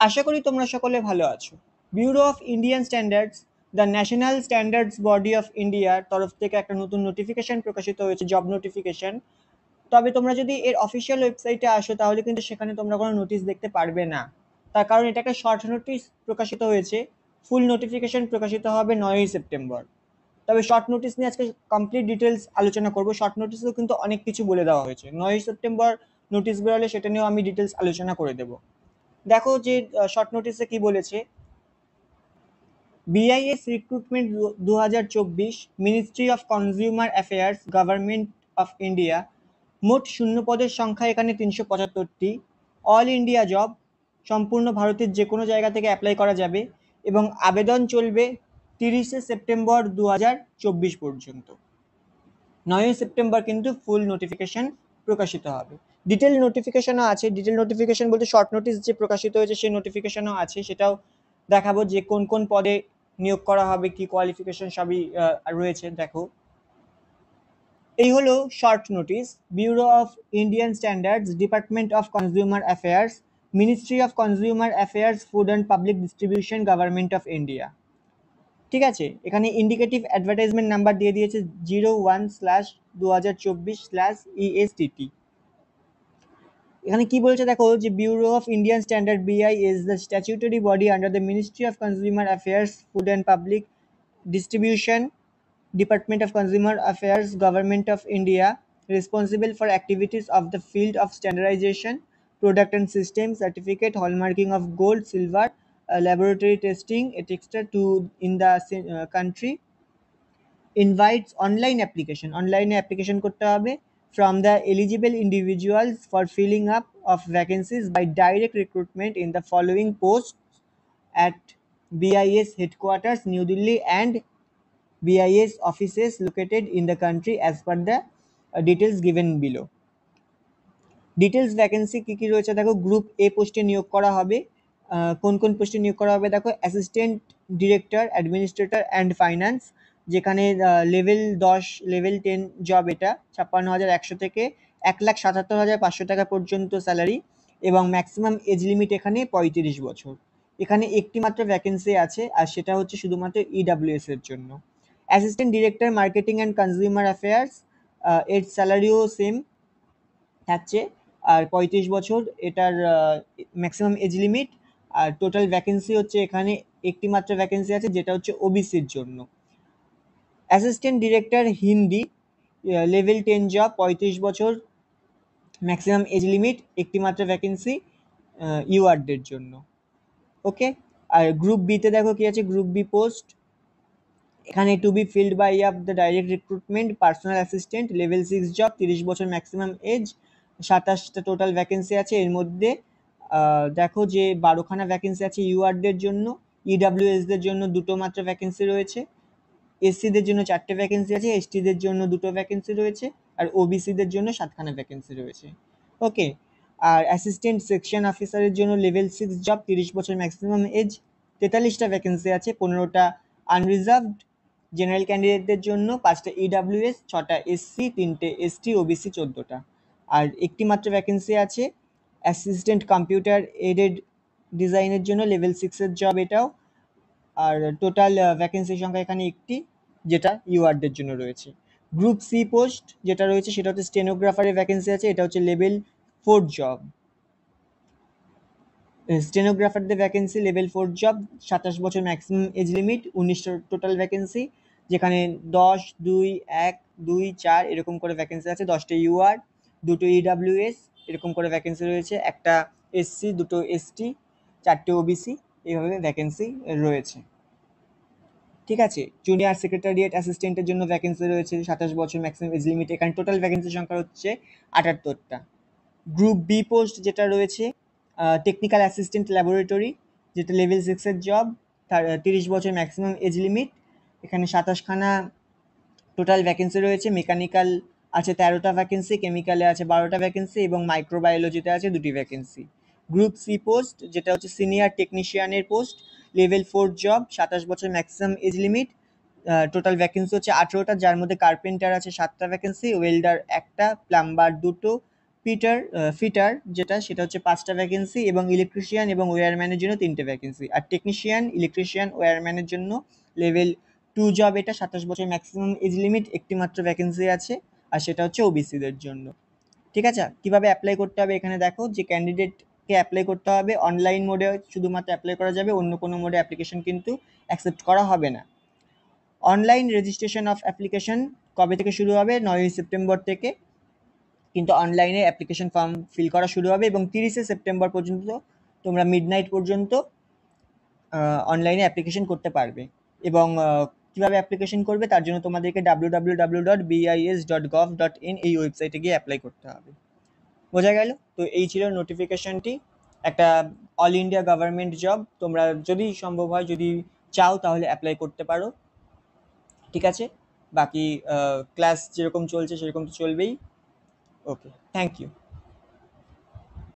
আশা করি তোমরা সকলে ভালো আছো। Bureau of Indian standards, the national standards body of ইন্ডিয়ার তরফ থেকে একটা নতুন নোটিফিকেশন প্রকাশিত হয়েছে, জব নোটিফিকেশন। তবে তোমরা যদি এর অফিসিয়াল ওয়েবসাইটে আসো তাহলে কিন্তু সেখানে তোমরা কোনো নোটিশ দেখতে পারবে না। তার কারণ এটা একটা শর্ট নোটিশ প্রকাশিত হয়েছে। ফুল নোটিফিকেশন প্রকাশিত হবে 9ই সেপ্টেম্বর। তবে শর্ট নোটিশ নিয়ে আজকে কমপ্লিট ডিটেলস আলোচনা করব। শর্ট নোটিশেও কিন্তু অনেক কিছু বলে দেওয়া হয়েছে। 9ই সেপ্টেম্বর নোটিশ বেরোলে সেটা নিয়েও আমি ডিটেলস আলোচনা করে দেবো। দেখো যে শর্ট নোটিসে কি বলেছে। BIS recruitment 2024, ministry of consumer affairs, government of India. মোট শূন্য পদের সংখ্যা এখানে 375টি। অল ইন্ডিয়া জব, সম্পূর্ণ ভারতের যে কোনো জায়গা থেকে অ্যাপ্লাই করা যাবে এবং আবেদন চলবে 30 সেপ্টেম্বর 2024 পর্যন্ত। 9ই সেপ্টেম্বর কিন্তু ফুল নোটিফিকেশন প্রকাশিত হবে। ডিটেল নোটিফিকেশনও আছে। ডিটেল নোটিফিকেশন বলতে শর্ট নোটিস যে প্রকাশিত হয়েছে সেই নোটিফিকেশনও আছে, সেটাও দেখাবো যে কোন কোন পদে নিয়োগ করা হবে, কি কোয়ালিফিকেশন সবই রয়েছে। দেখো, এই হলো short notice. Bureau of Indian standards, department of consumer affairs, ministry of consumer affairs, food and public distribution, government of India. ঠিক আছে, এখানে ইন্ডিকেটিভ অ্যাডভার্টাইজমেন্ট নাম্বার দিয়ে দিয়েছে 01/2024/ESTT। এখানে কি বলছে দেখো, যে ব্যুরো অফ ইন্ডিয়ান স্ট্যান্ডার্ড বিআই is the statutory body under the ministry of consumer affairs, food and public distribution, department of consumer affairs, government of India, responsible for activities of the field of standardization, product and system certificate, hallmarking of gold, silver, laboratory testing, etc. to in the country. Invites online application, online application করতে হবে from the eligible individuals for filling up of vacancies by direct recruitment in the following posts at BIS headquarters New Delhi and BIS offices located in the country as per the details given below. Details vacancy কি কি রয়েছে দেখো। Group এ পোস্টে নিয়োগ করা হবে। কোন কোন পোস্টে নিয়োগ করা হবে দেখো। Assistant director, administrator and finance, যেখানে লেভেল 10 লেভেল 10 জব। এটা 56,100 থেকে 1,77,500 টাকা পর্যন্ত স্যালারি এবং ম্যাক্সিমাম এজ লিমিট এখানে 35 বছর। এখানে একটি মাত্র ভ্যাকেন্সি আছে আর সেটা হচ্ছে শুধুমাত্র ইডাব্লিউএস এর জন্য। Assistant director marketing and consumer affairs, এর স্যালারিও সেম থাকছে আর 35 বছর এটার ম্যাক্সিমাম এজ লিমিট। আর টোটাল ভ্যাকেন্সি হচ্ছে এখানে একটি মাত্র ভ্যাকেন্সি আছে যেটা হচ্ছে ওবিসির জন্য। Assistant director Hindi, level 10 job, 35 বছর ম্যাক্সিমাম এজ লিমিট, একটি মাত্র ভ্যাকেন্সি ইউআরদের জন্য। ওকে, আর গ্রুপ বিতে দেখো কি আছে। গ্রুপ বি পোস্ট এখানে to be filled by of the direct recruitment, personal assistant, level 6 job, 30 বছর ম্যাক্সিমাম এজ, 27টা টোটাল ভ্যাকেন্সি আছে। এর মধ্যে দেখো যে 12খানা ভ্যাকেন্সি আছে ইউআরদের জন্য। ইডাব্লিউএসদের জন্য দুটো মাত্র ভ্যাকেন্সি রয়েছে। এসসিদের জন্য 4টে ভ্যাকেন্সি আছে, এসটিদের জন্য দুটো ভ্যাকেন্সি রয়েছে আর ওবিসিদের জন্য 7খানা ভ্যাকেন্সি রয়েছে। ওকে, আর অ্যাসিস্ট্যান্ট সেকশন অফিসারের জন্য লেভেল 6 জব, 30 বছর ম্যাক্সিমাম এজ, 43টা ভ্যাকেন্সি আছে, 15টা আনরিজার্ভড। জেনারেল ক্যান্ডিডেটদের জন্য 5টা ইডাব্লিউএস, 6টা এসসি, 3টে এসটি, ওবিসি 14টা। আর একটি মাত্র ভ্যাকেন্সি আছে অ্যাসিস্ট্যান্ট কম্পিউটার এডেড ডিজাইনের জন্য, লেভেল 6-এর জব এটাও। আর টোটাল ভ্যাকেন্সি সংখ্যা এখানে একটি, যেটা ইউআরদের জন্য রয়েছে। গ্রুপ সি পোস্ট যেটা রয়েছে সেটা হচ্ছে স্টেনোগ্রাফারের ভ্যাকেন্সি আছে, এটা হচ্ছে লেভেল 4 জব। স্টেনোগ্রাফারদের ভ্যাকেন্সি লেভেল 4 জব, 27 বছর ম্যাক্সিমাম এজ লিমিট, 19টা টোটাল ভ্যাকেন্সি, যেখানে 10, 2, 1, 2, 4 এরকম করে ভ্যাকেন্সি আছে। 10টা ইউআর, দুটো ইডাব্লিউএস এরকম করে ভ্যাকেন্সি রয়েছে, একটা এসসি, দুটো এসটি, 4টে ওবিসি, এইভাবে ভ্যাকেন্সি রয়েছে। ঠিক আছে, জুনিয়র সেক্রেটারিয়েট অ্যাসিস্ট্যান্টের জন্য ভ্যাকেন্সি রয়েছে, 27 বছর ম্যাক্সিমাম এজ লিমিট। এখানে টোটাল ভ্যাকেন্সি সংখ্যা হচ্ছে 78টা। গ্রুপ বি পোস্ট যেটা রয়েছে টেকনিক্যাল অ্যাসিস্ট্যান্ট ল্যাবরেটরি, যেটা লেভেল 6-এর জব, 30 বছর ম্যাক্সিমাম এজ লিমিট। এখানে 27খানা টোটাল ভ্যাকেন্সি রয়েছে। মেকানিক্যাল আছে 13টা ভ্যাকেন্সি, কেমিক্যালে আছে 12টা ভ্যাকেন্সি এবং মাইক্রোবায়োলজিতে আছে 2টি ভ্যাকেন্সি। গ্রুপ সি পোস্ট যেটা হচ্ছে সিনিয়র টেকনিশিয়ানের পোস্ট, লেভেল 4 জব, 27 বছর maximum age limit. Total vacancy হচ্ছে 18টা, যার মধ্যে কার্পেন্টার আছে 7টা ভ্যাকেন্সি, ওয়েল্ডার একটা, প্লাম্বার দুটো, ফিটার যেটা সেটা হচ্ছে 5টা ভ্যাকেন্সি এবং ইলেকট্রিশিয়ান এবং ওয়্যারম্যানের জন্য 3টে ভ্যাকেন্সি। আর টেকনিশিয়ান, ইলেকট্রিশিয়ান, ওয়্যারম্যানের জন্য লেভেল 2 জব, এটা 27 বছর ম্যাক্সিমাম এজ লিমিট, একটি মাত্র ভ্যাকেন্সি আছে আর সেটা হচ্ছে ওবিসিদের জন্য। ঠিক আছে, কিভাবে অ্যাপ্লাই করতে হবে এখানে দেখো যে ক্যান্ডিডেটকে অ্যাপ্লাই করতে হবে অনলাইন মোডে, শুধুমাত্র অ্যাপ্লাই করা যাবে, অন্য কোনো মোডে অ্যাপ্লিকেশন কিন্তু অ্যাকসেপ্ট করা হবে না। অনলাইন রেজিস্ট্রেশন অফ অ্যাপ্লিকেশন কবে থেকে শুরু হবে? 9ই সেপ্টেম্বর থেকে কিন্তু অনলাইনে অ্যাপ্লিকেশন ফর্ম ফিল করা শুরু হবে এবং 30শে সেপ্টেম্বর পর্যন্ত তোমরা মিডনাইট পর্যন্ত অনলাইনে অ্যাপ্লিকেশন করতে পারবে। এবং কীভাবে অ্যাপ্লিকেশন করবে তার জন্য তোমাদেরকে www.bis.gov.in এই ওয়েবসাইটে গিয়ে অ্যাপ্লাই করতে হবে। বোঝা গেল? তো এই ছিল নোটিফিকেশনটি, একটা অল ইন্ডিয়া গভর্নমেন্ট জব। তোমরা যদি সম্ভব হয়, যদি চাও তাহলে অ্যাপ্লাই করতে পারো। ঠিক আছে, বাকি ক্লাস যেরকম চলছে সেরকম তো চলবেই। ওকে, থ্যাংক ইউ।